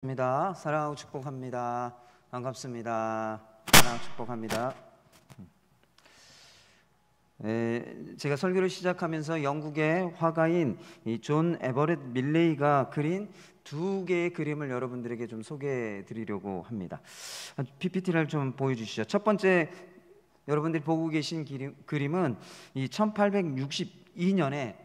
입니다. 사랑하고 축복합니다. 반갑습니다. 사랑하고 축복합니다. 제가 설교를 시작하면서 영국의 화가인 존 에버렛 밀레이가 그린 두 개의 그림을 여러분들에게 좀 소개해 드리려고 합니다. PPT를 좀 보여주시죠. 첫 번째 여러분들이 보고 계신 그림은 이 1862년에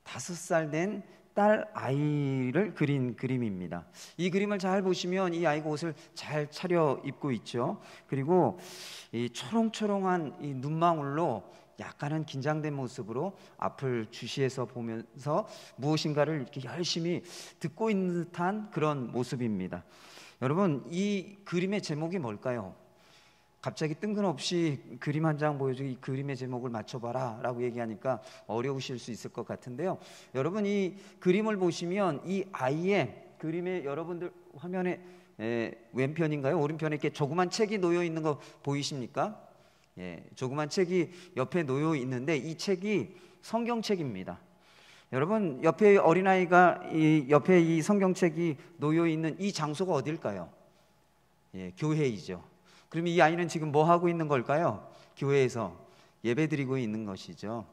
5살 된 딸 아이를 그린 그림입니다. 이 그림을 잘 보시면 이 아이가 옷을 잘 차려 입고 있죠. 그리고 이 초롱초롱한 이 눈망울로 약간은 긴장된 모습으로 앞을 주시해서 보면서 무엇인가를 이렇게 열심히 듣고 있는 듯한 그런 모습입니다. 여러분, 이 그림의 제목이 뭘까요? 갑자기 뜬금없이 그림 한 장 보여주고 이 그림의 제목을 맞춰봐라 라고 얘기하니까 어려우실 수 있을 것 같은데요. 여러분, 이 그림을 보시면 이 아이의 그림에 여러분들 화면에 왼편인가요? 오른편에 이렇게 조그만 책이 놓여 있는 거 보이십니까? 조그만 책이 옆에 놓여 있는데 이 책이 성경책입니다. 여러분, 옆에 어린아이가 옆에 이 성경책이 놓여 있는 이 장소가 어딜까요? 교회이죠. 그럼 이 아이는 지금 뭐 하고 있는 걸까요? 교회에서 예배드리고 있는 것이죠.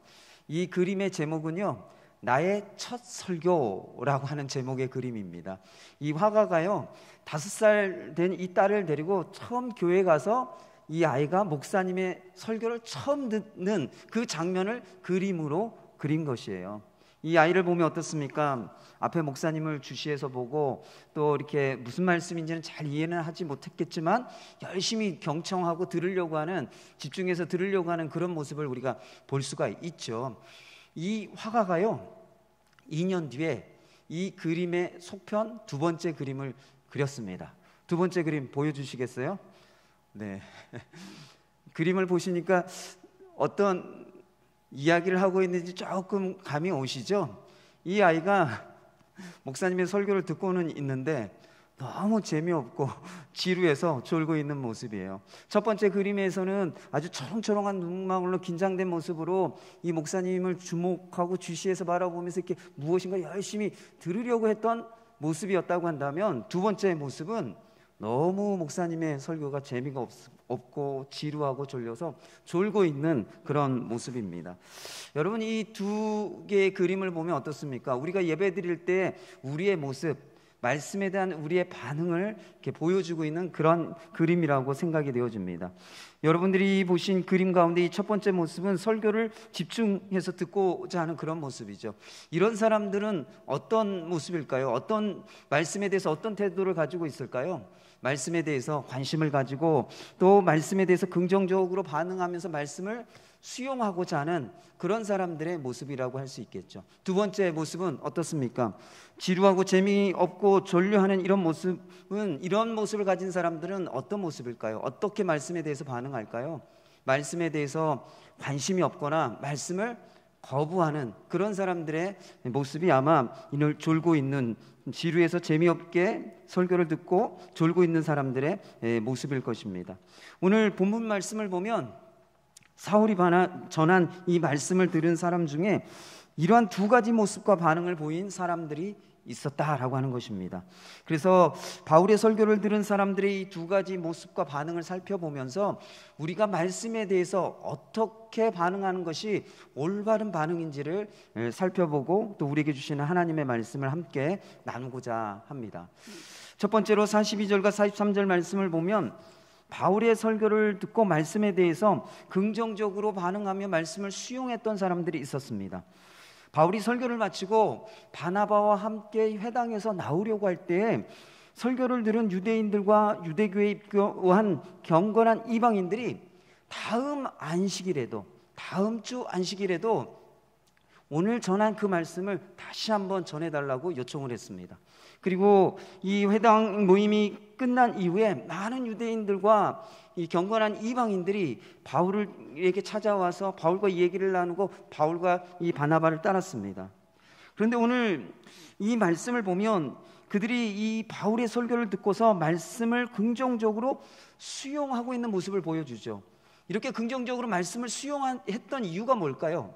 이 그림의 제목은요, 나의 첫 설교라고 하는 제목의 그림입니다. 이 화가가요, 5살 된 이 딸을 데리고 처음 교회 가서 이 아이가 목사님의 설교를 처음 듣는 그 장면을 그림으로 그린 것이에요. 이 아이를 보면 어떻습니까? 앞에 목사님을 주시해서 보고 또 이렇게 무슨 말씀인지는 잘 이해는 하지 못했겠지만 열심히 경청하고 들으려고 하는, 집중해서 들으려고 하는 그런 모습을 우리가 볼 수가 있죠. 이 화가가요, 2년 뒤에 이 그림의 속편 두 번째 그림을 그렸습니다. 두 번째 그림 보여주시겠어요? 네. 그림을 보시니까 어떤 이야기를 하고 있는지 조금 감이 오시죠? 이 아이가 목사님의 설교를 듣고는 있는데 너무 재미없고 지루해서 졸고 있는 모습이에요. 첫 번째 그림에서는 아주 초롱초롱한 눈망울로 긴장된 모습으로 이 목사님을 주목하고 주시해서 바라보면서 이렇게 무엇인가 열심히 들으려고 했던 모습이었다고 한다면, 두 번째 모습은 너무 목사님의 설교가 재미가 없고 지루하고 졸려서 졸고 있는 그런 모습입니다. 여러분, 이 두 개의 그림을 보면 어떻습니까? 우리가 예배 드릴 때 우리의 모습, 말씀에 대한 우리의 반응을 이렇게 보여주고 있는 그런 그림이라고 생각이 되어집니다. 여러분들이 보신 그림 가운데 이 첫 번째 모습은 설교를 집중해서 듣고자 하는 그런 모습이죠. 이런 사람들은 어떤 모습일까요? 어떤 말씀에 대해서 어떤 태도를 가지고 있을까요? 말씀에 대해서 관심을 가지고 또 말씀에 대해서 긍정적으로 반응하면서 말씀을 수용하고자 하는 그런 사람들의 모습이라고 할 수 있겠죠. 두 번째 모습은 어떻습니까? 지루하고 재미없고 졸려하는 이런 모습을 가진 사람들은 어떤 모습일까요? 어떻게 말씀에 대해서 반응할까요? 말씀에 대해서 관심이 없거나 말씀을 거부하는 그런 사람들의 모습이 아마 이늘 졸고 있는, 지루해서 재미없게 설교를 듣고 졸고 있는 사람들의 모습일 것입니다. 오늘 본문 말씀을 보면 사울이 전한 이 말씀을 들은 사람 중에 이러한 두 가지 모습과 반응을 보인 사람들이 있었다라고 하는 것입니다. 그래서 바울의 설교를 들은 사람들의 이 두 가지 모습과 반응을 살펴보면서 우리가 말씀에 대해서 어떻게 반응하는 것이 올바른 반응인지를 살펴보고 또 우리에게 주시는 하나님의 말씀을 함께 나누고자 합니다. 첫 번째로 42절과 43절 말씀을 보면 바울의 설교를 듣고 말씀에 대해서 긍정적으로 반응하며 말씀을 수용했던 사람들이 있었습니다. 바울이 설교를 마치고 바나바와 함께 회당에서 나오려고 할 때 설교를 들은 유대인들과 유대교에 입교한 경건한 이방인들이 다음 주 안식일에도 오늘 전한 그 말씀을 다시 한번 전해달라고 요청을 했습니다. 그리고 이 회당 모임이 끝난 이후에 많은 유대인들과 이 경건한 이방인들이 바울에게 찾아와서 바울과 이 얘기를 나누고 바울과 이 바나바를 따랐습니다. 그런데 오늘 이 말씀을 보면 그들이 이 바울의 설교를 듣고서 말씀을 긍정적으로 수용하고 있는 모습을 보여주죠. 이렇게 긍정적으로 말씀을 수용했던 이유가 뭘까요?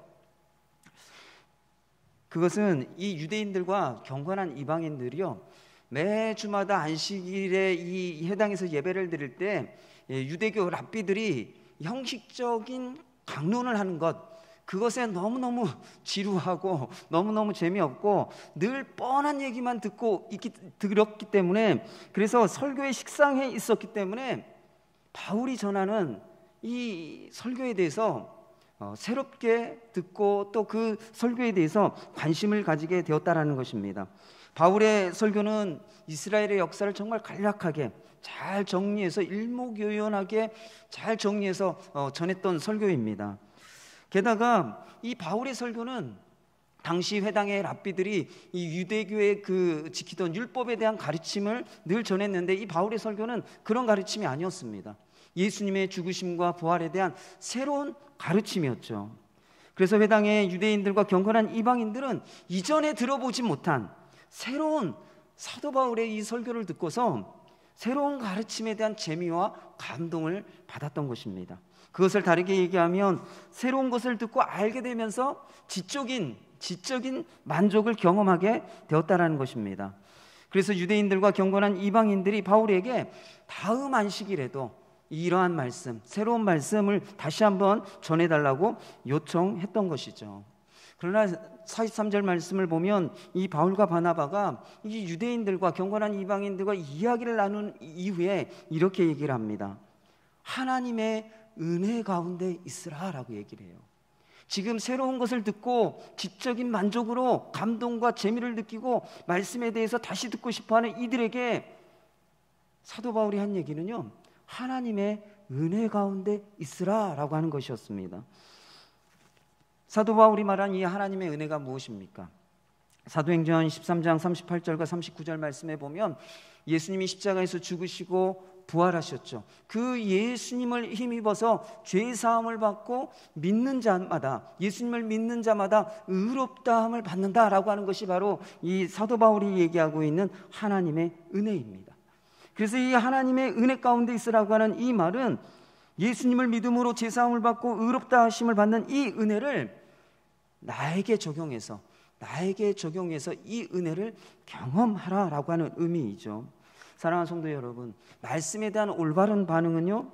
그것은 이 유대인들과 경건한 이방인들이요, 매주마다 안식일에 이 회당에서 예배를 드릴 때 유대교 랍비들이 형식적인 강론을 하는 것, 그것에 너무너무 지루하고 너무너무 재미없고 늘 뻔한 얘기만 들었기 때문에, 그래서 설교에 식상해 있었기 때문에 바울이 전하는 이 설교에 대해서 새롭게 듣고 또 그 설교에 대해서 관심을 가지게 되었다라는 것입니다. 바울의 설교는 이스라엘의 역사를 정말 간략하게 잘 정리해서 일목요연하게 잘 정리해서 전했던 설교입니다. 게다가 이 바울의 설교는 당시 회당의 랍비들이 이 유대교의 그 지키던 율법에 대한 가르침을 늘 전했는데, 이 바울의 설교는 그런 가르침이 아니었습니다. 예수님의 죽으심과 부활에 대한 새로운 가르침이었죠. 그래서 회당의 유대인들과 경건한 이방인들은 이전에 들어보지 못한 새로운 사도 바울의 이 설교를 듣고서 새로운 가르침에 대한 재미와 감동을 받았던 것입니다. 그것을 다르게 얘기하면 새로운 것을 듣고 알게 되면서 지적인 만족을 경험하게 되었다라는 것입니다. 그래서 유대인들과 경건한 이방인들이 바울에게 다음 안식일에도 이러한 말씀, 새로운 말씀을 다시 한번 전해달라고 요청했던 것이죠. 그러나 43절 말씀을 보면 이 바울과 바나바가 이 유대인들과 경건한 이방인들과 이야기를 나눈 이후에 이렇게 얘기를 합니다. 하나님의 은혜 가운데 있으라 라고 얘기를 해요. 지금 새로운 것을 듣고 지적인 만족으로 감동과 재미를 느끼고 말씀에 대해서 다시 듣고 싶어하는 이들에게 사도 바울이 한 얘기는요, 하나님의 은혜 가운데 있으라 라고 하는 것이었습니다. 사도 바울이 말한 이 하나님의 은혜가 무엇입니까? 사도행전 13장 38절과 39절 말씀에 보면 예수님이 십자가에서 죽으시고 부활하셨죠. 그 예수님을 힘입어서 죄사함을 받고 믿는 자마다, 예수님을 믿는 자마다 의롭다함을 받는다라고 하는 것이 바로 이 사도 바울이 얘기하고 있는 하나님의 은혜입니다. 그래서 이 하나님의 은혜 가운데 있으라고 하는 이 말은 예수님을 믿음으로 죄사함을 받고 의롭다 하심을 받는 이 은혜를 나에게 적용해서 이 은혜를 경험하라라고 하는 의미이죠. 사랑하는 성도 여러분, 말씀에 대한 올바른 반응은요,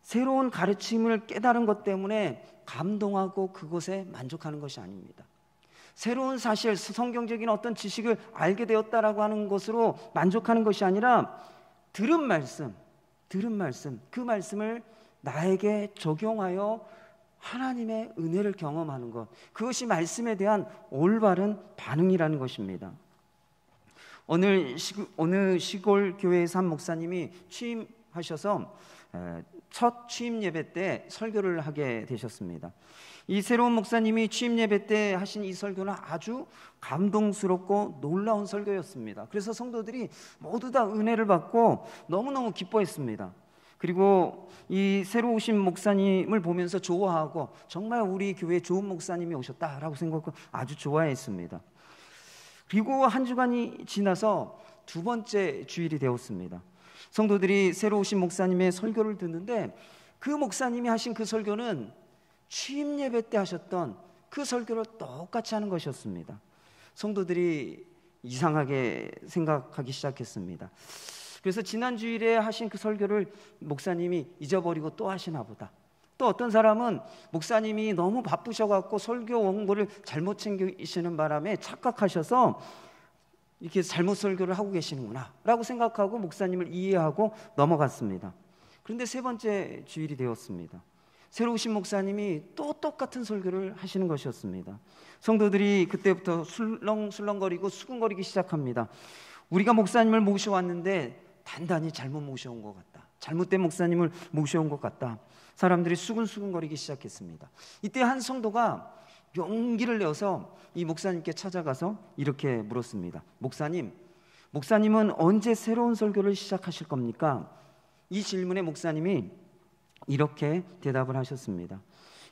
새로운 가르침을 깨달은 것 때문에 감동하고 그것에 만족하는 것이 아닙니다. 새로운 사실, 성경적인 어떤 지식을 알게 되었다라고 하는 것으로 만족하는 것이 아니라 들은 말씀, 그 말씀을 나에게 적용하여 하나님의 은혜를 경험하는 것, 그것이 말씀에 대한 올바른 반응이라는 것입니다. 어느 시골 교회에서 한 목사님이 취임하셔서 첫 취임 예배 때 설교를 하게 되셨습니다. 이 새로운 목사님이 취임 예배 때 하신 이 설교는 아주 감동스럽고 놀라운 설교였습니다. 그래서 성도들이 모두 다 은혜를 받고 너무너무 기뻐했습니다. 그리고 이 새로 오신 목사님을 보면서 좋아하고 정말 우리 교회에 좋은 목사님이 오셨다라고 생각하고 아주 좋아했습니다. 그리고 한 주간이 지나서 두 번째 주일이 되었습니다. 성도들이 새로 오신 목사님의 설교를 듣는데 그 목사님이 하신 그 설교는 취임 예배 때 하셨던 그 설교를 똑같이 하는 것이었습니다. 성도들이 이상하게 생각하기 시작했습니다. 그래서 지난 주일에 하신 그 설교를 목사님이 잊어버리고 또 하시나 보다. 또 어떤 사람은 목사님이 너무 바쁘셔갖고 설교 원고를 잘못 챙기시는 바람에 착각하셔서 이렇게 잘못 설교를 하고 계시는구나 라고 생각하고 목사님을 이해하고 넘어갔습니다. 그런데 세 번째 주일이 되었습니다. 새로 오신 목사님이 또 똑같은 설교를 하시는 것이었습니다. 성도들이 그때부터 술렁술렁거리고 수근거리기 시작합니다. 우리가 목사님을 모셔왔는데 단단히 잘못 모셔온 것 같다. 잘못된 목사님을 모셔온 것 같다. 사람들이 수근수근거리기 시작했습니다. 이때 한 성도가 용기를 내어서 이 목사님께 찾아가서 이렇게 물었습니다. 목사님은 언제 새로운 설교를 시작하실 겁니까? 이 질문에 목사님이 이렇게 대답을 하셨습니다.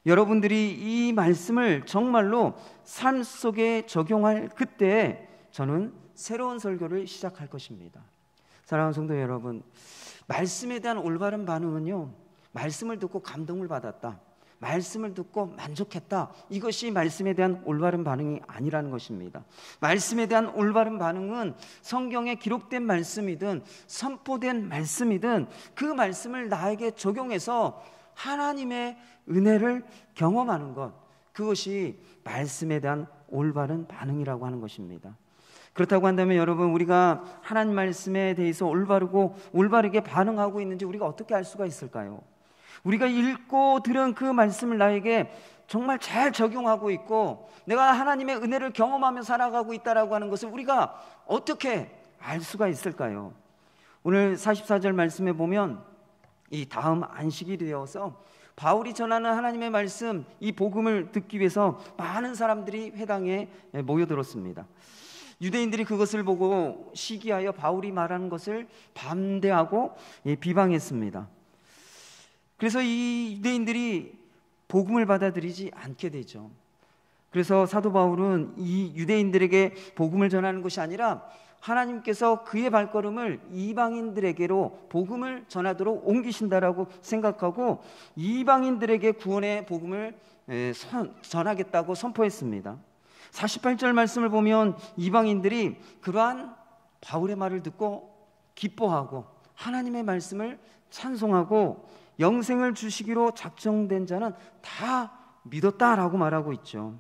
여러분들이 이 말씀을 정말로 삶 속에 적용할 그때 저는 새로운 설교를 시작할 것입니다. 사랑하는 성도 여러분, 말씀에 대한 올바른 반응은요, 말씀을 듣고 감동을 받았다, 말씀을 듣고 만족했다. 이것이 말씀에 대한 올바른 반응이 아니라는 것입니다. 말씀에 대한 올바른 반응은 성경에 기록된 말씀이든 선포된 말씀이든 그 말씀을 나에게 적용해서 하나님의 은혜를 경험하는 것, 그것이 말씀에 대한 올바른 반응이라고 하는 것입니다. 그렇다고 한다면 여러분, 우리가 하나님 말씀에 대해서 올바르게 반응하고 있는지 우리가 어떻게 알 수가 있을까요? 우리가 읽고 들은 그 말씀을 나에게 정말 잘 적용하고 있고 내가 하나님의 은혜를 경험하며 살아가고 있다라고 하는 것을 우리가 어떻게 알 수가 있을까요? 오늘 44절 말씀에 보면 이 다음 안식일이 되어서 바울이 전하는 하나님의 말씀, 이 복음을 듣기 위해서 많은 사람들이 회당에 모여들었습니다. 유대인들이 그것을 보고 시기하여 바울이 말하는 것을 반대하고 비방했습니다. 그래서 이 유대인들이 복음을 받아들이지 않게 되죠. 그래서 사도 바울은 이 유대인들에게 복음을 전하는 것이 아니라 하나님께서 그의 발걸음을 이방인들에게로 복음을 전하도록 옮기신다라고 생각하고 이방인들에게 구원의 복음을 전하겠다고 선포했습니다. 48절 말씀을 보면 이방인들이 그러한 바울의 말을 듣고 기뻐하고 하나님의 말씀을 찬송하고 영생을 주시기로 작정된 자는 다 믿었다라고 말하고 있죠.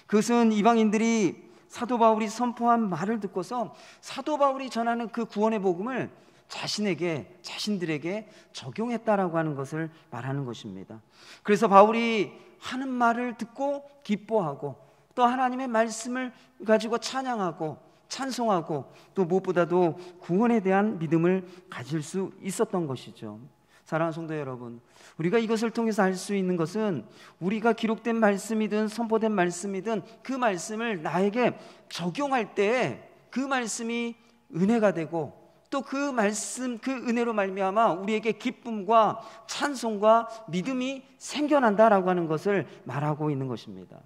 그것은 이방인들이 사도 바울이 선포한 말을 듣고서 사도 바울이 전하는 그 구원의 복음을 자신들에게 적용했다라고 하는 것을 말하는 것입니다. 그래서 바울이 하는 말을 듣고 기뻐하고 또 하나님의 말씀을 가지고 찬양하고 찬송하고 또 무엇보다도 구원에 대한 믿음을 가질 수 있었던 것이죠. 사랑하는 성도 여러분, 우리가 이것을 통해서 알 수 있는 것은 우리가 기록된 말씀이든 선포된 말씀이든 그 말씀을 나에게 적용할 때 그 말씀이 은혜가 되고 또 그 말씀, 그 은혜로 말미암아 우리에게 기쁨과 찬송과 믿음이 생겨난다라고 하는 것을 말하고 있는 것입니다.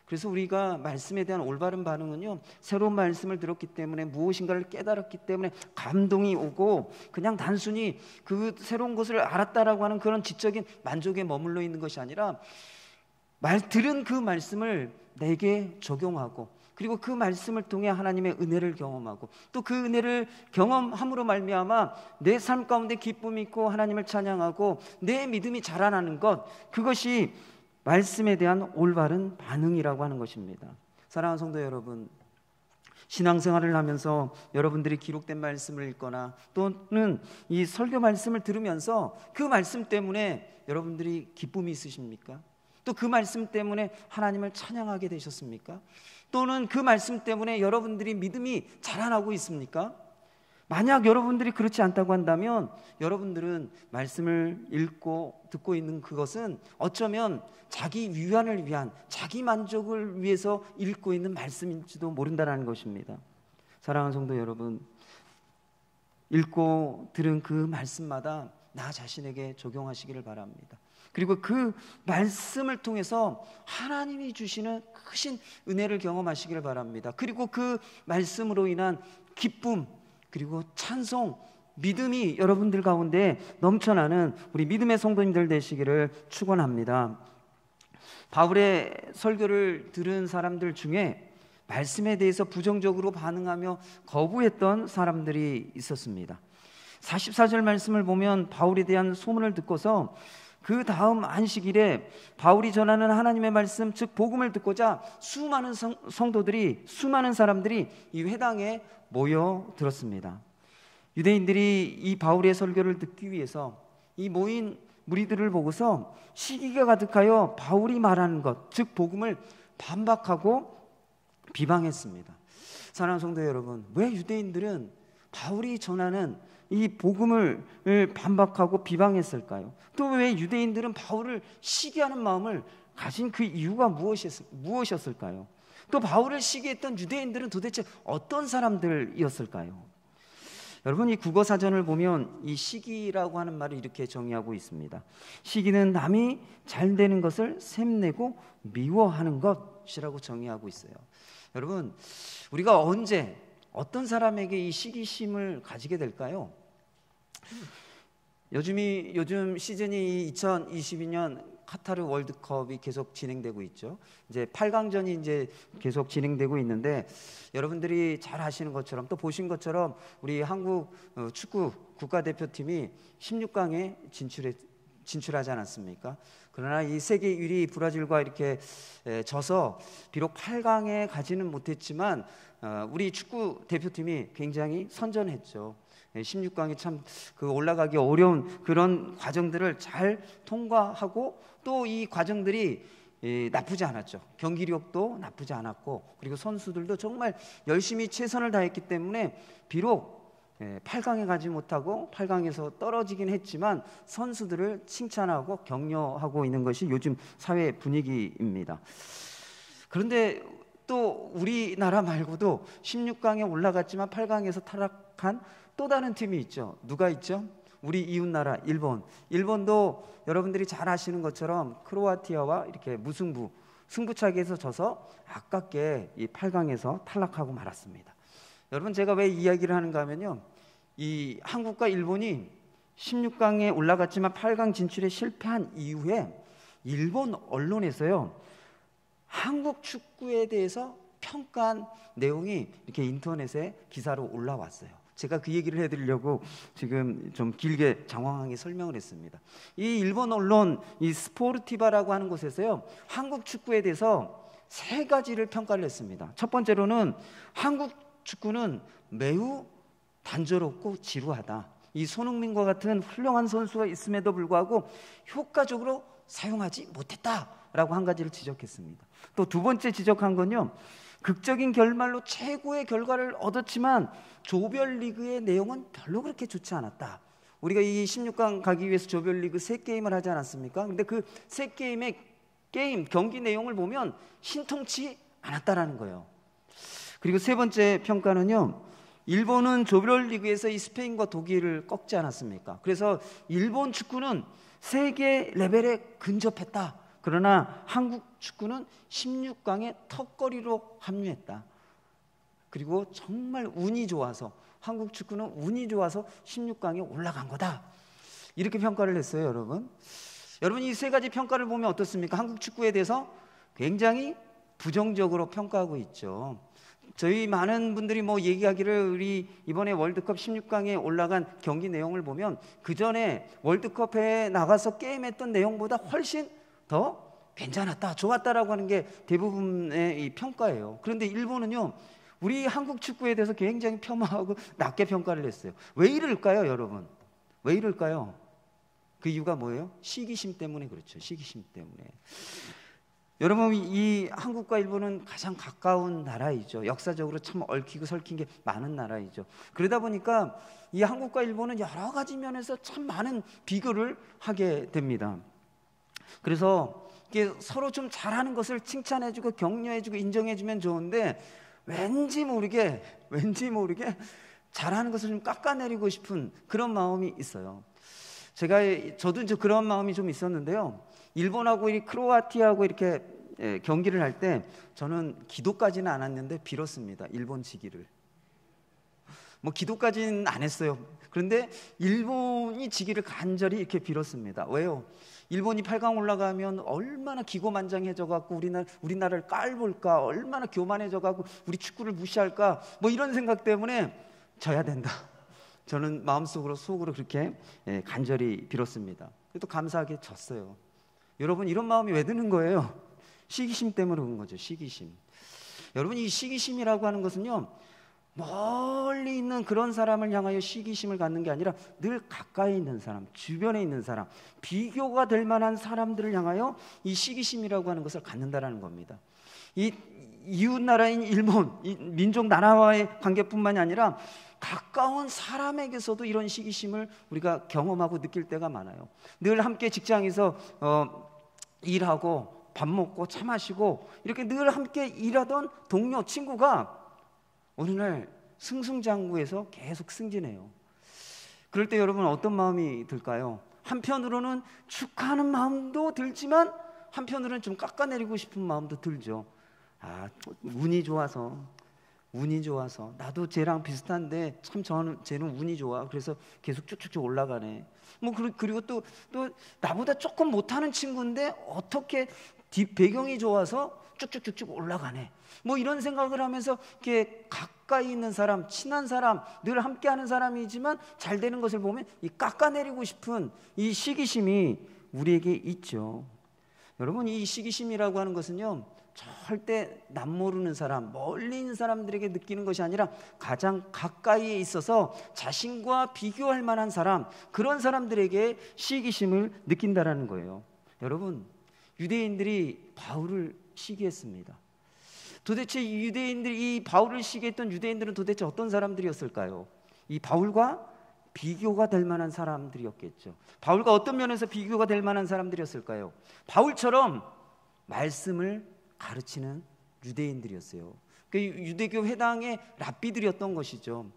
그래서 우리가 말씀에 대한 올바른 반응은요, 새로운 말씀을 들었기 때문에 무엇인가를 깨달았기 때문에 감동이 오고 그냥 단순히 그 새로운 것을 알았다라고 하는 그런 지적인 만족에 머물러 있는 것이 아니라 들은 그 말씀을 내게 적용하고 그리고 그 말씀을 통해 하나님의 은혜를 경험하고 또 그 은혜를 경험함으로 말미암아 내 삶 가운데 기쁨이 있고 하나님을 찬양하고 내 믿음이 자라나는 것, 그것이 말씀에 대한 올바른 반응이라고 하는 것입니다. 사랑하는 성도 여러분, 신앙생활을 하면서 여러분들이 기록된 말씀을 읽거나 또는 이 설교 말씀을 들으면서 그 말씀 때문에 여러분들이 기쁨이 있으십니까? 또 그 말씀 때문에 하나님을 찬양하게 되셨습니까? 또는 그 말씀 때문에 여러분들이 믿음이 자라나고 있습니까? 만약 여러분들이 그렇지 않다고 한다면 여러분들은 말씀을 읽고 듣고 있는 그것은 어쩌면 자기 위안을 위한, 자기 만족을 위해서 읽고 있는 말씀인지도 모른다는 것입니다. 사랑하는 성도 여러분, 읽고 들은 그 말씀마다 나 자신에게 적용하시기를 바랍니다. 그리고 그 말씀을 통해서 하나님이 주시는 크신 은혜를 경험하시기를 바랍니다. 그리고 그 말씀으로 인한 기쁨, 그리고 찬송, 믿음이 여러분들 가운데 넘쳐나는 우리 믿음의 성도님들 되시기를 축원합니다. 바울의 설교를 들은 사람들 중에 말씀에 대해서 부정적으로 반응하며 거부했던 사람들이 있었습니다. 44절 말씀을 보면 바울에 대한 소문을 듣고서 그 다음 안식일에 바울이 전하는 하나님의 말씀, 즉 복음을 듣고자 수많은 성도들이, 수많은 사람들이 이 회당에 모여들었습니다. 유대인들이 이 바울의 설교를 듣기 위해서 이 모인 무리들을 보고서 시기가 가득하여 바울이 말하는 것, 즉 복음을 반박하고 비방했습니다. 사랑하는 성도 여러분, 왜 유대인들은 바울이 전하는 이 복음을 반박하고 비방했을까요? 또 왜 유대인들은 바울을 시기하는 마음을 가진 그 이유가 무엇이었을까요? 또 바울을 시기했던 유대인들은 도대체 어떤 사람들이었을까요? 여러분, 이 국어사전을 보면 이 시기라고 하는 말을 이렇게 정의하고 있습니다. 시기는 남이 잘 되는 것을 샘내고 미워하는 것이라고 정의하고 있어요. 여러분, 우리가 언제 어떤 사람에게 이 시기심을 가지게 될까요? 요즘 시즌이 2022년 카타르 월드컵이 계속 진행되고 있죠. 이제 8강전이 이제 계속 진행되고 있는데, 여러분들이 잘 아시는 것처럼 또 보신 것처럼 우리 한국 축구 국가대표팀이 16강에 진출하지 않았습니까? 그러나 이 세계 1위 브라질과 이렇게 져서 비록 8강에 가지는 못했지만 우리 축구 대표팀이 굉장히 선전했죠. 16강이 참 그 올라가기 어려운 그런 과정들을 잘 통과하고, 또 이 과정들이 나쁘지 않았죠. 경기력도 나쁘지 않았고, 그리고 선수들도 정말 열심히 최선을 다했기 때문에 비록 8강에 가지 못하고 8강에서 떨어지긴 했지만 선수들을 칭찬하고 격려하고 있는 것이 요즘 사회 분위기입니다. 그런데 또 우리나라 말고도 16강에 올라갔지만 8강에서 탈락한 또 다른 팀이 있죠. 누가 있죠? 우리 이웃나라 일본. 일본도 여러분들이 잘 아시는 것처럼 크로아티아와 이렇게 무승부, 승부차기에서 져서 아깝게 이 8강에서 탈락하고 말았습니다. 여러분, 제가 왜 이야기를 하는가 하면요, 이 한국과 일본이 16강에 올라갔지만 8강 진출에 실패한 이후에 일본 언론에서요, 한국 축구에 대해서 평가한 내용이 이렇게 인터넷에 기사로 올라왔어요. 제가 그 얘기를 해드리려고 지금 좀 길게 장황하게 설명을 했습니다. 이 일본 언론, 이 스포르티바라고 하는 곳에서요, 한국 축구에 대해서 3가지를 평가를 했습니다. 첫 번째로는 한국 축구는 매우 단조롭고 지루하다. 이 손흥민과 같은 훌륭한 선수가 있음에도 불구하고 효과적으로 사용하지 못했다라고 한 가지를 지적했습니다. 또 두 번째 지적한 건요, 극적인 결말로 최고의 결과를 얻었지만 조별리그의 내용은 별로 그렇게 좋지 않았다. 우리가 이 16강 가기 위해서 조별리그 3게임을 하지 않았습니까? 근데 그 3게임의 경기 내용을 보면 신통치 않았다라는 거예요. 그리고 세 번째 평가는요, 일본은 조별리그에서 이 스페인과 독일을 꺾지 않았습니까? 그래서 일본 축구는 세계 레벨에 근접했다. 그러나 한국 축구는 16강에 턱걸이로 합류했다. 그리고 정말 운이 좋아서, 한국 축구는 운이 좋아서 16강에 올라간 거다. 이렇게 평가를 했어요, 여러분. 여러분, 이 3가지 평가를 보면 어떻습니까? 한국 축구에 대해서 굉장히 부정적으로 평가하고 있죠. 저희 많은 분들이 얘기하기를, 우리 이번에 월드컵 16강에 올라간 경기 내용을 보면 그 전에 월드컵에 나가서 게임했던 내용보다 훨씬 더 괜찮았다, 좋았다라고 하는 게 대부분의 이 평가예요. 그런데 일본은요, 우리 한국 축구에 대해서 굉장히 폄하하고 낮게 평가를 했어요. 왜 이럴까요, 여러분? 왜 이럴까요? 그 이유가 뭐예요? 시기심 때문에 그렇죠. 시기심 때문에. 여러분, 이 한국과 일본은 가장 가까운 나라이죠. 역사적으로 참 얽히고 설킨 게 많은 나라이죠. 그러다 보니까 이 한국과 일본은 여러 가지 면에서 참 많은 비교를 하게 됩니다. 그래서 이게 서로 좀 잘하는 것을 칭찬해주고 격려해주고 인정해주면 좋은데, 왠지 모르게 잘하는 것을 좀 깎아내리고 싶은 그런 마음이 있어요. 저도 이제 그런 마음이 좀 있었는데요. 일본하고 이 크로아티아하고 이렇게 경기를 할 때 저는 기도까지는 안 했는데 빌었습니다. 일본 지기를. 기도까지는 안 했어요. 그런데 일본이 지기를 간절히 이렇게 빌었습니다. 왜요? 일본이 8강 올라가면 얼마나 기고만장해져갖고 우리나라를 깔볼까, 얼마나 교만해져갖고 우리 축구를 무시할까, 이런 생각 때문에 져야 된다. 저는 마음속으로 속으로 그렇게 간절히 빌었습니다. 그래도 감사하게 졌어요. 여러분, 이런 마음이 왜 드는 거예요? 시기심 때문에 그런 거죠. 시기심. 여러분, 이 시기심이라고 하는 것은요, 멀리 있는 그런 사람을 향하여 시기심을 갖는 게 아니라 늘 가까이 있는 사람, 주변에 있는 사람, 비교가 될 만한 사람들을 향하여 이 시기심이라고 하는 것을 갖는다라는 겁니다. 이 이웃 나라인 일본, 이 민족 나라와의 관계뿐만이 아니라 가까운 사람에게서도 이런 시기심을 우리가 경험하고 느낄 때가 많아요. 늘 함께 직장에서 일하고 밥 먹고 차 마시고 이렇게 늘 함께 일하던 동료, 친구가 어느 날 승승장구해서 계속 승진해요. 그럴 때 여러분 어떤 마음이 들까요? 한편으로는 축하하는 마음도 들지만 한편으로는 좀 깎아내리고 싶은 마음도 들죠. 운이 좋아서 운이 좋아서, 나도 쟤랑 비슷한데 참 쟤는 운이 좋아, 그래서 계속 쭉쭉쭉 올라가네. 뭐 그리고 또 나보다 조금 못하는 친구인데 어떻게 뒷 배경이 좋아서 쭉쭉쭉쭉 올라가네. 뭐 이런 생각을 하면서 이렇게 가까이 있는 사람, 친한 사람, 늘 함께하는 사람이지만 잘 되는 것을 보면 이 깎아내리고 싶은 이 시기심이 우리에게 있죠. 여러분, 이 시기심이라고 하는 것은요, 절대 남모르는 사람, 멀리 있는 사람들에게 느끼는 것이 아니라 가장 가까이에 있어서 자신과 비교할 만한 사람, 그런 사람들에게 시기심을 느낀다라는 거예요. 여러분, 유대인들이 바울을 시기했습니다. 도대체 이 바울을 시기했던 유대인들은 도대체 어떤 사람들이었을까요? 이 바울과 비교가 될 만한 사람들이었겠죠. 바울과 어떤 면에서 비교가 될 만한 사람들이었을까요? 바울처럼 말씀을 가르치는 유대인들이었어요. 그 유대교 회당의 랍비들이었던 것이죠.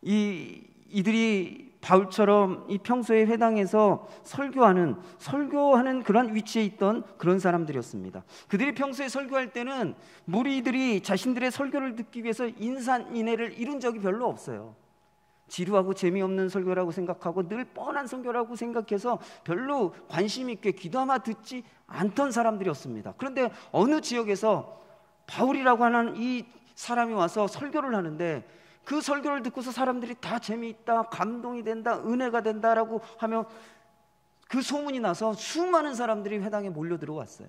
이들이 바울처럼 이 평소에 회당에서 설교하는 그런 위치에 있던 그런 사람들이었습니다. 그들이 평소에 설교할 때는 무리들이 자신들의 설교를 듣기 위해서 인산인해를 이룬 적이 별로 없어요. 지루하고 재미없는 설교라고 생각하고 늘 뻔한 설교라고 생각해서 별로 관심 있게 귀담아 듣지 않던 사람들이었습니다. 그런데 어느 지역에서 바울이라고 하는 이 사람이 와서 설교를 하는데, 그 설교를 듣고서 사람들이 다 재미있다, 감동이 된다, 은혜가 된다라고 하며 그 소문이 나서 수많은 사람들이 회당에 몰려 들어왔어요.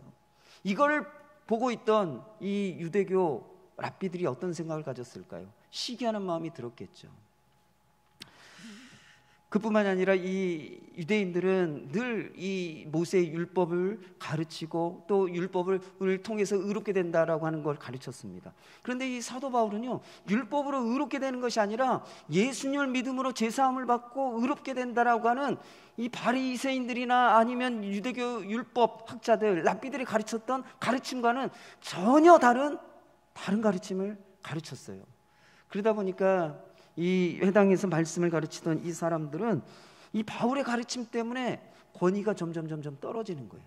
이걸 보고 있던 이 유대교 랍비들이 어떤 생각을 가졌을까요? 시기하는 마음이 들었겠죠. 그뿐만이 아니라 이 유대인들은 늘 이 모세의 율법을 가르치고 또 율법을 통해서 의롭게 된다라고 하는 걸 가르쳤습니다. 그런데 이 사도 바울은요, 율법으로 의롭게 되는 것이 아니라 예수님을 믿음으로 제사함을 받고 의롭게 된다라고 하는 이 바리새인들이나 아니면 유대교 율법 학자들, 랍비들이 가르쳤던 가르침과는 전혀 다른 가르침을 가르쳤어요. 그러다 보니까 이 회당에서 말씀을 가르치던 이 사람들은 이 바울의 가르침 때문에 권위가 점점 떨어지는 거예요.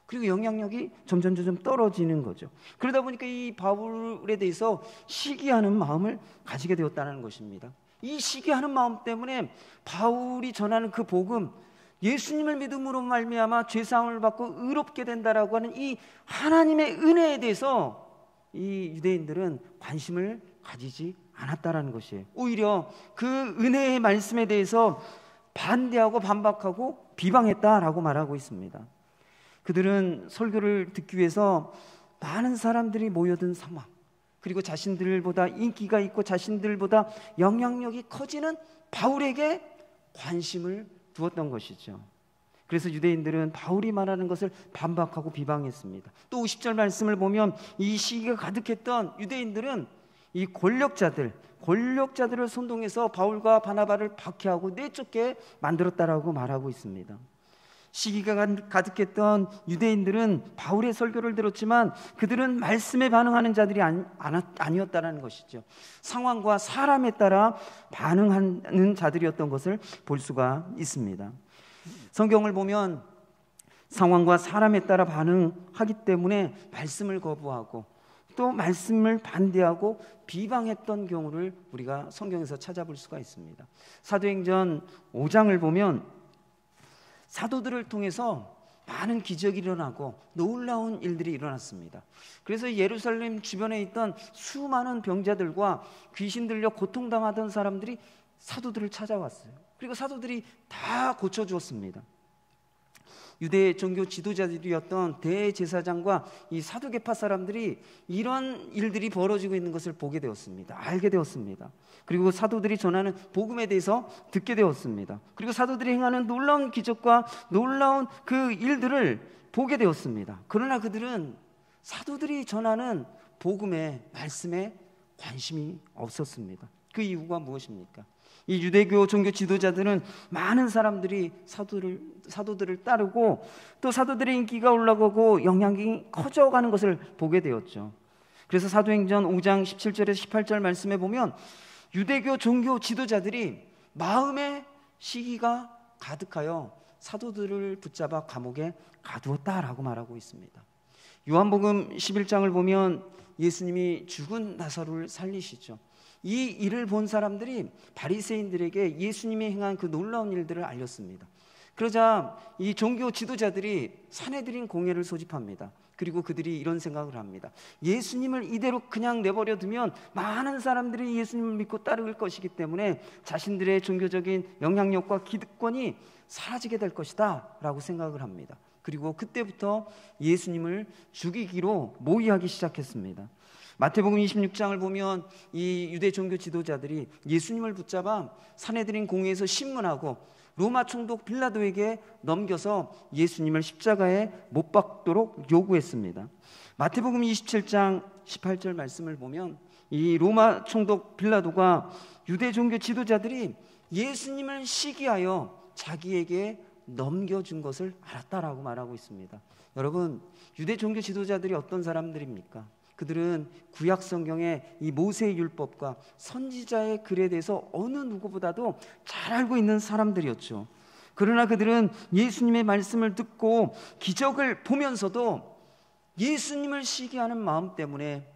그리고 영향력이 점점 떨어지는 거죠. 그러다 보니까 이 바울에 대해서 시기하는 마음을 가지게 되었다는 것입니다. 이 시기하는 마음 때문에 바울이 전하는 그 복음, 예수님을 믿음으로 말미암아 죄사함을 받고 의롭게 된다라고 하는 이 하나님의 은혜에 대해서 이 유대인들은 관심을 가지지 않았다라는 것이에요. 오히려 그 은혜의 말씀에 대해서 반대하고 반박하고 비방했다라고 말하고 있습니다. 그들은 설교를 듣기 위해서 많은 사람들이 모여든 상황, 그리고 자신들보다 인기가 있고 자신들보다 영향력이 커지는 바울에게 관심을 두었던 것이죠. 그래서 유대인들은 바울이 말하는 것을 반박하고 비방했습니다. 또 50절 말씀을 보면 이 시기가 가득했던 유대인들은 이 권력자들을 선동해서 바울과 바나바를 박해하고 내쫓게 만들었다라고 말하고 있습니다. 시기가 가득했던 유대인들은 바울의 설교를 들었지만 그들은 말씀에 반응하는 자들이 아니었다는 것이죠. 상황과 사람에 따라 반응하는 자들이었던 것을 볼 수가 있습니다. 성경을 보면 상황과 사람에 따라 반응하기 때문에 말씀을 거부하고 또 말씀을 반대하고 비방했던 경우를 우리가 성경에서 찾아볼 수가 있습니다. 사도행전 5장을 보면 사도들을 통해서 많은 기적이 일어나고 놀라운 일들이 일어났습니다. 그래서 예루살렘 주변에 있던 수많은 병자들과 귀신 들려 고통당하던 사람들이 사도들을 찾아왔어요. 그리고 사도들이 다 고쳐주었습니다. 유대 종교 지도자들이었던 대제사장과 이 사두개파 사람들이 이런 일들이 벌어지고 있는 것을 보게 되었습니다. 알게 되었습니다. 그리고 사도들이 전하는 복음에 대해서 듣게 되었습니다. 그리고 사도들이 행하는 놀라운 기적과 놀라운 그 일들을 보게 되었습니다. 그러나 그들은 사도들이 전하는 복음의 말씀에 관심이 없었습니다. 그 이유가 무엇입니까? 이 유대교 종교 지도자들은 많은 사람들이 사도들을 따르고 또 사도들의 인기가 올라가고 영향이 커져가는 것을 보게 되었죠. 그래서 사도행전 5장 17절에서 18절 말씀에 보면 유대교 종교 지도자들이 마음에 시기가 가득하여 사도들을 붙잡아 감옥에 가두었다라고 말하고 있습니다. 요한복음 11장을 보면 예수님이 죽은 나사로를 살리시죠. 이 일을 본 사람들이 바리새인들에게 예수님이 행한 그 놀라운 일들을 알렸습니다. 그러자 이 종교 지도자들이 산헤드린 공회를 소집합니다. 그리고 그들이 이런 생각을 합니다. 예수님을 이대로 그냥 내버려 두면 많은 사람들이 예수님을 믿고 따를 것이기 때문에 자신들의 종교적인 영향력과 기득권이 사라지게 될 것이다 라고 생각을 합니다. 그리고 그때부터 예수님을 죽이기로 모의하기 시작했습니다. 마태복음 26장을 보면 이 유대 종교 지도자들이 예수님을 붙잡아 산헤드린 공회에서 신문하고 로마 총독 빌라도에게 넘겨서 예수님을 십자가에 못 박도록 요구했습니다. 마태복음 27장 18절 말씀을 보면 이 로마 총독 빌라도가 유대 종교 지도자들이 예수님을 시기하여 자기에게 넘겨준 것을 알았다라고 말하고 있습니다. 여러분, 유대 종교 지도자들이 어떤 사람들입니까? 그들은 구약 성경의 이 모세의 율법과 선지자의 글에 대해서 어느 누구보다도 잘 알고 있는 사람들이었죠. 그러나 그들은 예수님의 말씀을 듣고 기적을 보면서도 예수님을 시기하는 마음 때문에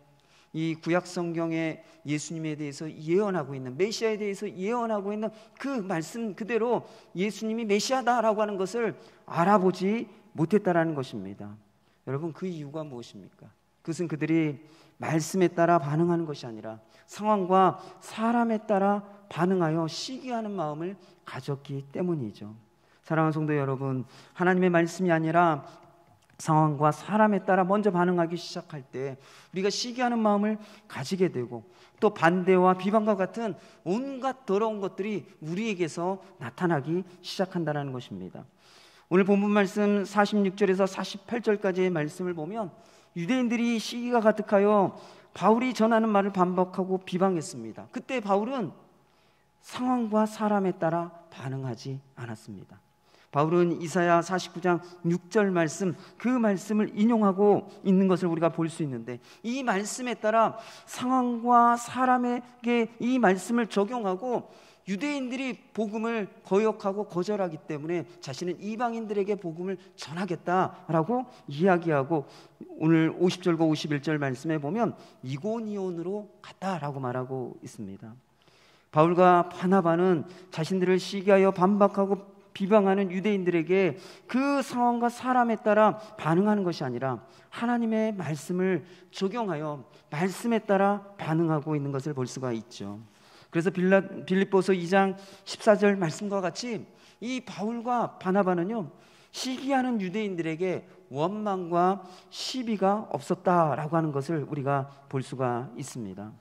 이 구약 성경에 예수님에 대해서 예언하고 있는, 메시아에 대해서 예언하고 있는 그 말씀 그대로 예수님이 메시아다라고 하는 것을 알아보지 못했다라는 것입니다. 여러분, 그 이유가 무엇입니까? 그것은 그들이 말씀에 따라 반응하는 것이 아니라 상황과 사람에 따라 반응하여 시기하는 마음을 가졌기 때문이죠. 사랑하는 성도 여러분, 하나님의 말씀이 아니라 상황과 사람에 따라 먼저 반응하기 시작할 때 우리가 시기하는 마음을 가지게 되고 또 반대와 비방과 같은 온갖 더러운 것들이 우리에게서 나타나기 시작한다는 것입니다. 오늘 본문 말씀 46절에서 48절까지의 말씀을 보면 유대인들이 시기가 가득하여 바울이 전하는 말을 반박하고 비방했습니다. 그때 바울은 상황과 사람에 따라 반응하지 않았습니다. 바울은 이사야 49장 6절 말씀, 그 말씀을 인용하고 있는 것을 우리가 볼 수 있는데 이 말씀에 따라 상황과 사람에게 이 말씀을 적용하고 유대인들이 복음을 거역하고 거절하기 때문에 자신은 이방인들에게 복음을 전하겠다라고 이야기하고 오늘 50절과 51절 말씀에 보면 이고니온으로 갔다라고 말하고 있습니다. 바울과 바나바는 자신들을 시기하여 반박하고 비방하는 유대인들에게 그 상황과 사람에 따라 반응하는 것이 아니라 하나님의 말씀을 적용하여 말씀에 따라 반응하고 있는 것을 볼 수가 있죠. 그래서 빌립보서 2장 14절 말씀과 같이 이 바울과 바나바는요, 시기하는 유대인들에게 원망과 시비가 없었다라고 하는 것을 우리가 볼 수가 있습니다.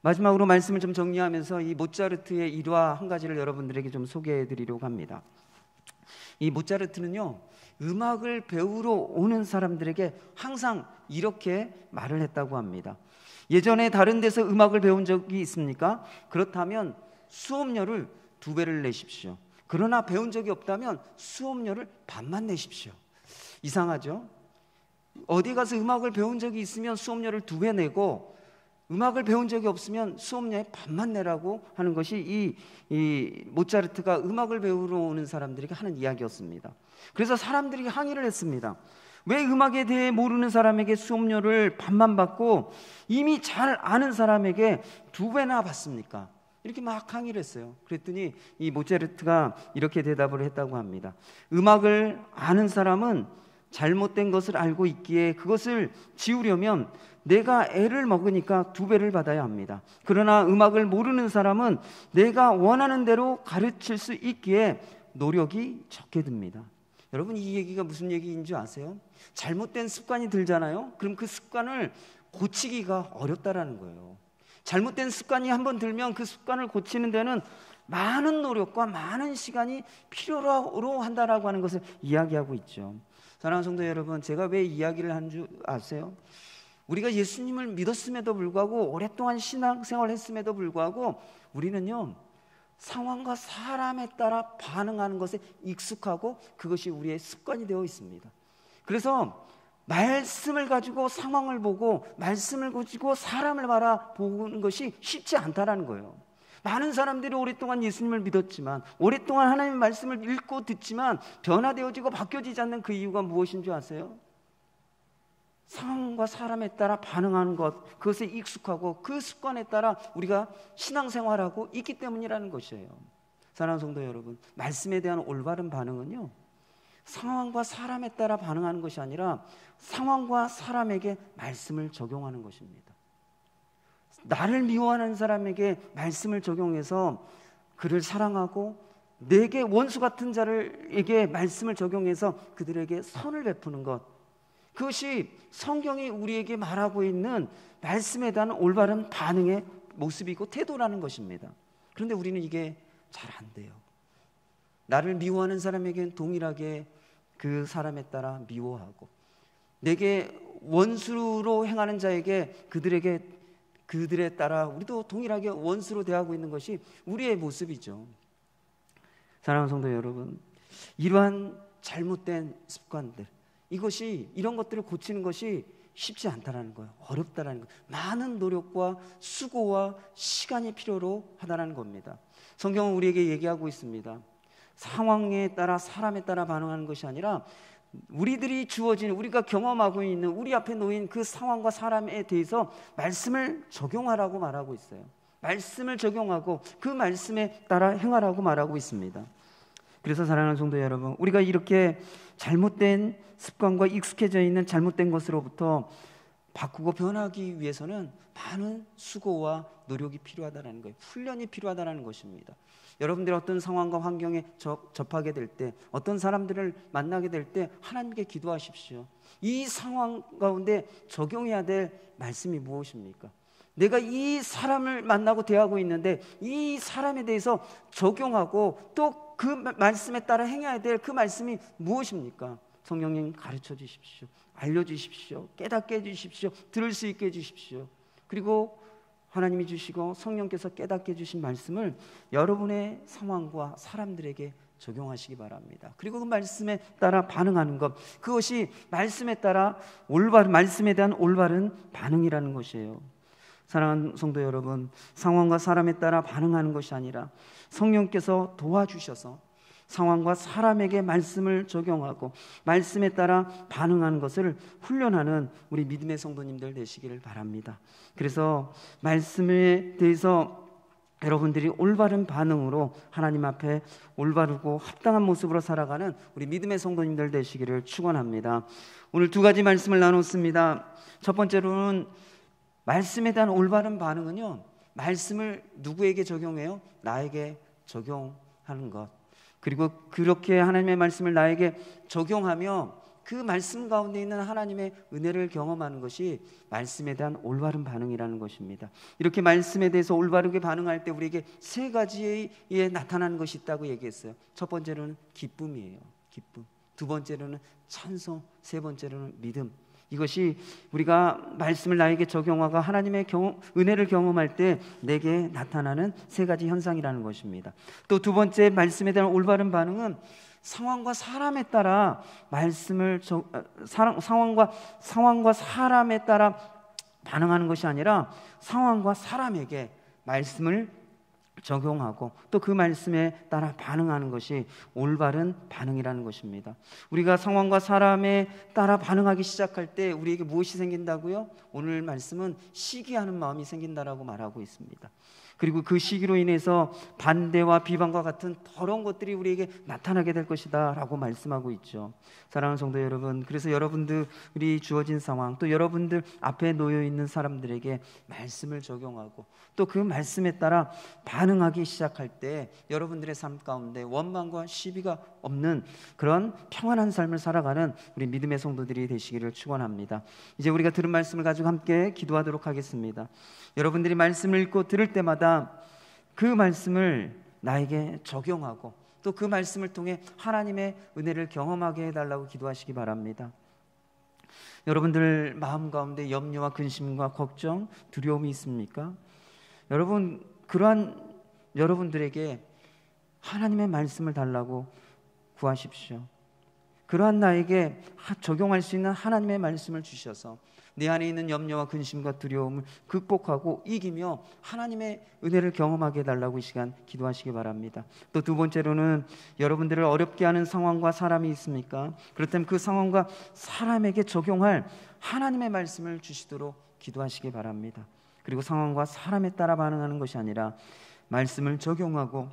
마지막으로 말씀을 좀 정리하면서 이 모차르트의 일화 한 가지를 여러분들에게 좀 소개해 드리려고 합니다. 이 모차르트는요, 음악을 배우러 오는 사람들에게 항상 이렇게 말을 했다고 합니다. 예전에 다른 데서 음악을 배운 적이 있습니까? 그렇다면 수업료를 2배를 내십시오. 그러나 배운 적이 없다면 수업료를 반만 내십시오. 이상하죠? 어디 가서 음악을 배운 적이 있으면 수업료를 2배 내고 음악을 배운 적이 없으면 수업료의 반만 내라고 하는 것이 이 모차르트가 음악을 배우러 오는 사람들에게 하는 이야기였습니다. 그래서 사람들이 항의를 했습니다. 왜 음악에 대해 모르는 사람에게 수업료를 반만 받고 이미 잘 아는 사람에게 2배나 받습니까? 이렇게 막 항의를 했어요. 그랬더니 이 모차르트가 이렇게 대답을 했다고 합니다. 음악을 아는 사람은 잘못된 것을 알고 있기에 그것을 지우려면 내가 애를 먹으니까 2배를 받아야 합니다. 그러나 음악을 모르는 사람은 내가 원하는 대로 가르칠 수 있기에 노력이 적게 듭니다. 여러분, 이 얘기가 무슨 얘기인 줄 아세요? 잘못된 습관이 들잖아요. 그럼 그 습관을 고치기가 어렵다라는 거예요. 잘못된 습관이 한번 들면 그 습관을 고치는 데는 많은 노력과 많은 시간이 필요로 한다라고 하는 것을 이야기하고 있죠. 사랑하는 성도 여러분, 제가 왜 이야기를 한 줄 아세요? 우리가 예수님을 믿었음에도 불구하고 오랫동안 신앙생활을 했음에도 불구하고 우리는요, 상황과 사람에 따라 반응하는 것에 익숙하고 그것이 우리의 습관이 되어 있습니다. 그래서 말씀을 가지고 상황을 보고 말씀을 가지고 사람을 바라보는 것이 쉽지 않다라는 거예요. 많은 사람들이 오랫동안 예수님을 믿었지만 오랫동안 하나님의 말씀을 읽고 듣지만 변화되어지고 바뀌어지지 않는 그 이유가 무엇인 줄 아세요? 상황과 사람에 따라 반응하는 것, 그것에 익숙하고 그 습관에 따라 우리가 신앙생활하고 있기 때문이라는 것이에요. 사랑하는 성도 여러분, 말씀에 대한 올바른 반응은요, 상황과 사람에 따라 반응하는 것이 아니라 상황과 사람에게 말씀을 적용하는 것입니다. 나를 미워하는 사람에게 말씀을 적용해서 그를 사랑하고, 내게 원수 같은 자들에게 말씀을 적용해서 그들에게 선을 베푸는 것, 그것이 성경이 우리에게 말하고 있는 말씀에 대한 올바른 반응의 모습이고 태도라는 것입니다. 그런데 우리는 이게 잘 안 돼요. 나를 미워하는 사람에게는 동일하게 그 사람에 따라 미워하고, 내게 원수로 행하는 자에게 그들에 따라 우리도 동일하게 원수로 대하고 있는 것이 우리의 모습이죠. 사랑하는 성도 여러분, 이러한 잘못된 습관들, 이런 것들을 고치는 것이 쉽지 않다라는 거예요. 어렵다라는 거예요. 많은 노력과 수고와 시간이 필요로 하다라는 겁니다. 성경은 우리에게 얘기하고 있습니다. 상황에 따라 사람에 따라 반응하는 것이 아니라 우리들이 주어진, 우리가 경험하고 있는, 우리 앞에 놓인 그 상황과 사람에 대해서 말씀을 적용하라고 말하고 있어요. 말씀을 적용하고 그 말씀에 따라 행하라고 말하고 있습니다. 그래서 사랑하는 성도 여러분, 우리가 이렇게 잘못된 습관과 익숙해져 있는 잘못된 것으로부터 바꾸고 변하기 위해서는 많은 수고와 노력이 필요하다는 거예요. 훈련이 필요하다는 것입니다. 여러분들이 어떤 상황과 환경에 접하게 될 때, 어떤 사람들을 만나게 될 때 하나님께 기도하십시오. 이 상황 가운데 적용해야 될 말씀이 무엇입니까? 내가 이 사람을 만나고 대하고 있는데 이 사람에 대해서 적용하고 또 그 말씀에 따라 행해야 될 그 말씀이 무엇입니까? 성령님 가르쳐 주십시오. 알려주십시오. 깨닫게 해주십시오. 들을 수 있게 해주십시오. 그리고 하나님이 주시고 성령께서 깨닫게 해주신 말씀을 여러분의 상황과 사람들에게 적용하시기 바랍니다. 그리고 그 말씀에 따라 반응하는 것, 그것이 말씀에 따라 말씀에 대한 올바른 반응이라는 것이에요. 사랑하는 성도 여러분, 상황과 사람에 따라 반응하는 것이 아니라 성령께서 도와주셔서 상황과 사람에게 말씀을 적용하고 말씀에 따라 반응하는 것을 훈련하는 우리 믿음의 성도님들 되시기를 바랍니다. 그래서 말씀에 대해서 여러분들이 올바른 반응으로 하나님 앞에 올바르고 합당한 모습으로 살아가는 우리 믿음의 성도님들 되시기를 축원합니다. 오늘 두 가지 말씀을 나눴습니다. 첫 번째로는 말씀에 대한 올바른 반응은요, 말씀을 누구에게 적용해요? 나에게 적용하는 것. 그리고 그렇게 하나님의 말씀을 나에게 적용하며 그 말씀 가운데 있는 하나님의 은혜를 경험하는 것이 말씀에 대한 올바른 반응이라는 것입니다. 이렇게 말씀에 대해서 올바르게 반응할 때 우리에게 세 가지에 나타나는 것이 있다고 얘기했어요. 첫 번째로는 기쁨이에요. 기쁨. 두 번째로는 찬송. 세 번째로는 믿음. 이것이 우리가 말씀을 나에게 적용하고 하나님의 은혜를 경험할 때 내게 나타나는 세 가지 현상이라는 것입니다. 또 두 번째 말씀에 대한 올바른 반응은 상황과 사람에 따라 상황과 사람에 따라 반응하는 것이 아니라 상황과 사람에게 말씀을 적용하고 또 그 말씀에 따라 반응하는 것이 올바른 반응이라는 것입니다. 우리가 상황과 사람에 따라 반응하기 시작할 때 우리에게 무엇이 생긴다고요? 오늘 말씀은 시기하는 마음이 생긴다라고 말하고 있습니다. 그리고 그 시기로 인해서 반대와 비방과 같은 더러운 것들이 우리에게 나타나게 될 것이다 라고 말씀하고 있죠. 사랑하는 성도 여러분, 그래서 여러분들이 주어진 상황, 또 여러분들 앞에 놓여 있는 사람들에게 말씀을 적용하고 또 그 말씀에 따라 반응하기 시작할 때 여러분들의 삶 가운데 원망과 시비가 없는 그런 평안한 삶을 살아가는 우리 믿음의 성도들이 되시기를 축원합니다. 이제 우리가 들은 말씀을 가지고 함께 기도하도록 하겠습니다. 여러분들이 말씀을 읽고 들을 때마다 그 말씀을 나에게 적용하고 또 그 말씀을 통해 하나님의 은혜를 경험하게 해달라고 기도하시기 바랍니다. 여러분들 마음 가운데 염려와 근심과 걱정, 두려움이 있습니까? 여러분, 그러한 여러분들에게 하나님의 말씀을 달라고 구하십시오. 그러한 나에게 적용할 수 있는 하나님의 말씀을 주셔서 내 안에 있는 염려와 근심과 두려움을 극복하고 이기며 하나님의 은혜를 경험하게 해달라고 이 시간 기도하시기 바랍니다. 또 두 번째로는 여러분들을 어렵게 하는 상황과 사람이 있습니까? 그렇다면 그 상황과 사람에게 적용할 하나님의 말씀을 주시도록 기도하시기 바랍니다. 그리고 상황과 사람에 따라 반응하는 것이 아니라 말씀을 적용하고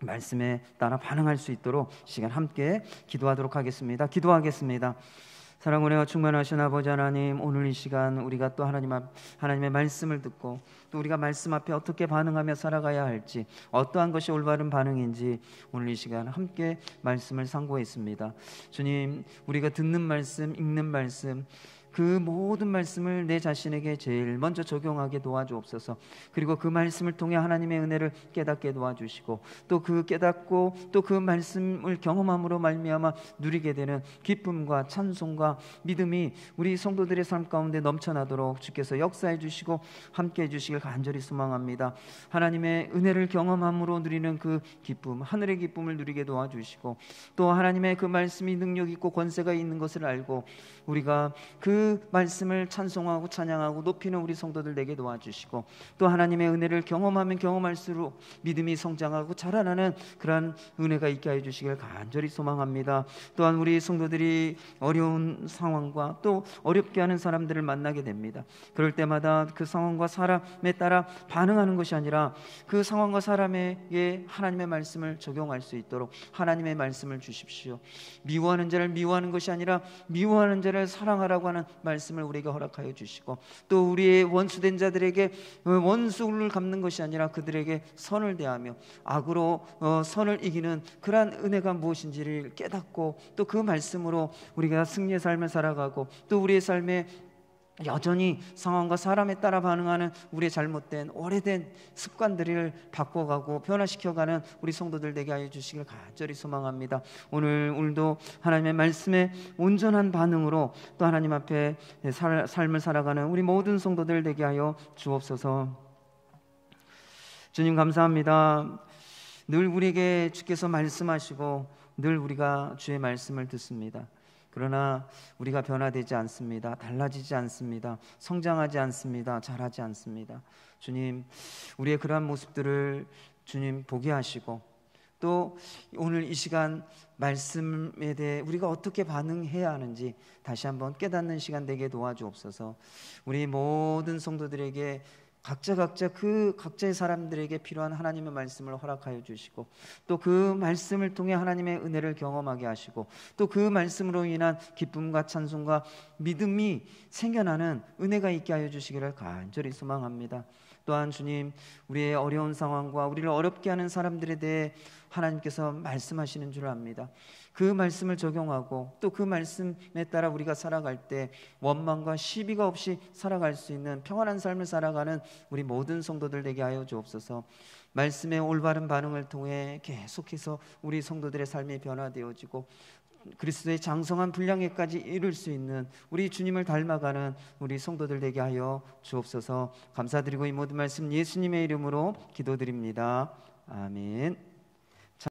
말씀에 따라 반응할 수 있도록 시간 함께 기도하도록 하겠습니다. 기도하겠습니다. 사랑과 은혜가 충만하신 아버지 하나님, 오늘 이 시간 우리가 또 하나님의 말씀을 듣고 또 우리가 말씀 앞에 어떻게 반응하며 살아가야 할지, 어떠한 것이 올바른 반응인지 오늘 이 시간 함께 말씀을 상고했습니다. 주님, 우리가 듣는 말씀, 읽는 말씀, 그 모든 말씀을 내 자신에게 제일 먼저 적용하게 도와주옵소서. 그리고 그 말씀을 통해 하나님의 은혜를 깨닫게 도와주시고 또 그 깨닫고 또 그 말씀을 경험함으로 말미암아 누리게 되는 기쁨과 찬송과 믿음이 우리 성도들의 삶 가운데 넘쳐나도록 주께서 역사해 주시고 함께해 주시길 간절히 소망합니다. 하나님의 은혜를 경험함으로 누리는 그 기쁨, 하늘의 기쁨을 누리게 도와주시고 또 하나님의 그 말씀이 능력 있고 권세가 있는 것을 알고 우리가 그 말씀을 찬송하고 찬양하고 높이는 우리 성도들 되게 도와주시고 또 하나님의 은혜를 경험하면 경험할수록 믿음이 성장하고 자라나는 그러한 은혜가 있게 하여 주시길 간절히 소망합니다. 또한 우리 성도들이 어려운 상황과 또 어렵게 하는 사람들을 만나게 됩니다. 그럴 때마다 그 상황과 사람에 따라 반응하는 것이 아니라 그 상황과 사람에게 하나님의 말씀을 적용할 수 있도록 하나님의 말씀을 주십시오. 미워하는 자를 미워하는 것이 아니라 미워하는 자를 사랑하라고 하는 말씀을 우리에게 허락하여 주시고 또 우리의 원수된 자들에게 원수를 갚는 것이 아니라 그들에게 선을 대하며 악으로 선을 이기는 그러한 은혜가 무엇인지를 깨닫고 또 그 말씀으로 우리가 승리의 삶을 살아가고 또 우리의 삶에 여전히 상황과 사람에 따라 반응하는 우리의 잘못된 오래된 습관들을 바꿔가고 변화시켜가는 우리 성도들 되게 하여 주시길 간절히 소망합니다. 오늘도 하나님의 말씀에 온전한 반응으로 또 하나님 앞에 삶을 살아가는 우리 모든 성도들 되게 하여 주옵소서. 주님 감사합니다. 늘 우리에게 주께서 말씀하시고 늘 우리가 주의 말씀을 듣습니다. 그러나 우리가 변화되지 않습니다. 달라지지 않습니다. 성장하지 않습니다. 자라지 않습니다. 주님, 우리의 그러한 모습들을 주님 보게 하시고 또 오늘 이 시간 말씀에 대해 우리가 어떻게 반응해야 하는지 다시 한번 깨닫는 시간 되게 도와주옵소서. 우리 모든 성도들에게 각자 그 각자의 사람들에게 필요한 하나님의 말씀을 허락하여 주시고 또 그 말씀을 통해 하나님의 은혜를 경험하게 하시고 또 그 말씀으로 인한 기쁨과 찬송과 믿음이 생겨나는 은혜가 있게 하여 주시기를 간절히 소망합니다. 또한 주님, 우리의 어려운 상황과 우리를 어렵게 하는 사람들에 대해 하나님께서 말씀하시는 줄 압니다. 그 말씀을 적용하고 또 그 말씀에 따라 우리가 살아갈 때 원망과 시비가 없이 살아갈 수 있는 평안한 삶을 살아가는 우리 모든 성도들 되게 하여 주옵소서. 말씀의 올바른 반응을 통해 계속해서 우리 성도들의 삶이 변화되어지고 그리스도의 장성한 분량에까지 이룰 수 있는 우리 주님을 닮아가는 우리 성도들 되게 하여 주옵소서. 감사드리고 이 모든 말씀 예수님의 이름으로 기도드립니다. 아멘.